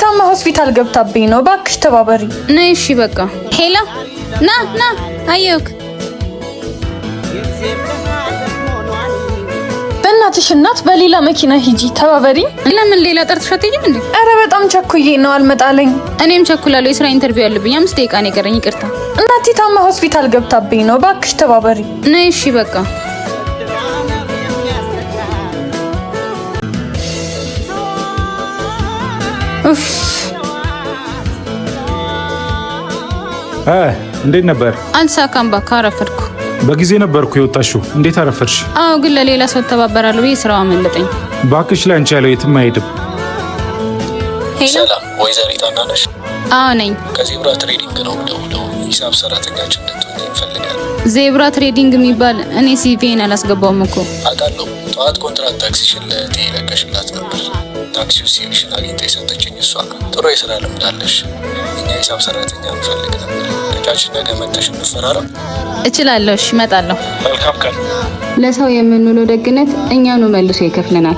ታማ ሆስፒታል ገብታብኝ ነው። እባክሽ ተባበሪ። ነይ እሺ በቃ ሄላ ና አየውክ በእናትሽ እናት በሌላ መኪና ሂጂ ተባበሪ። ለምን ሌላ ጠርተሽ አትሄጂም እንዴ? አረ በጣም ቸኩዬ ነው አልመጣለኝ። እኔም ቸኩላለሁ። የስራ ኢንተርቪው ያለብኝ 5 ደቂቃ ነው የቀረኝ። ይቅርታ እናቴ ታማ ሆስፒታል ገብታብኝ ነው። እባክሽ ተባበሪ። ነይ እሺ በቃ እንዴት ነበር? አልሳካም ባካ አረፈድኩ። በጊዜ ነበርኩ የወጣሽው። እንዴት አረፈድሽ? አዎ ግን ለሌላ ሰው ተባበራለሁ ብዬ ስራው አመለጠኝ። ባክሽ ላይ አንቺ ያለው የትም አይሄድም። ሰላም ወይዘሪት አና ነሽ? አዎ ነኝ። ከዜብራ ትሬዲንግ ነው ደውለው ሂሳብ ሰራተኛችን እንድትሆኚ እንፈልጋለን። ዜብራ ትሬዲንግ የሚባል እኔ ሲቪን አላስገባውም እኮ። አውቃለሁ። ጠዋት ኮንትራት ታክሲሽን ለእቴ ለቀሽላት ነበር። ታክሲው ሲቪሽን አግኝታ የሰጠችኝ እሷ ነው። ጥሩ የስራ ልምድ አለሽ። እኛ ሂሳብ ሰራተኛ እንፈልግ ነበር። ልጃችን ነገ መጥተሽ እንፈራረም? እችላለሁ። እሺ እመጣለሁ። መልካም ቀን። ለሰው የምንውለው ደግነት እኛኑ መልሶ ይከፍለናል።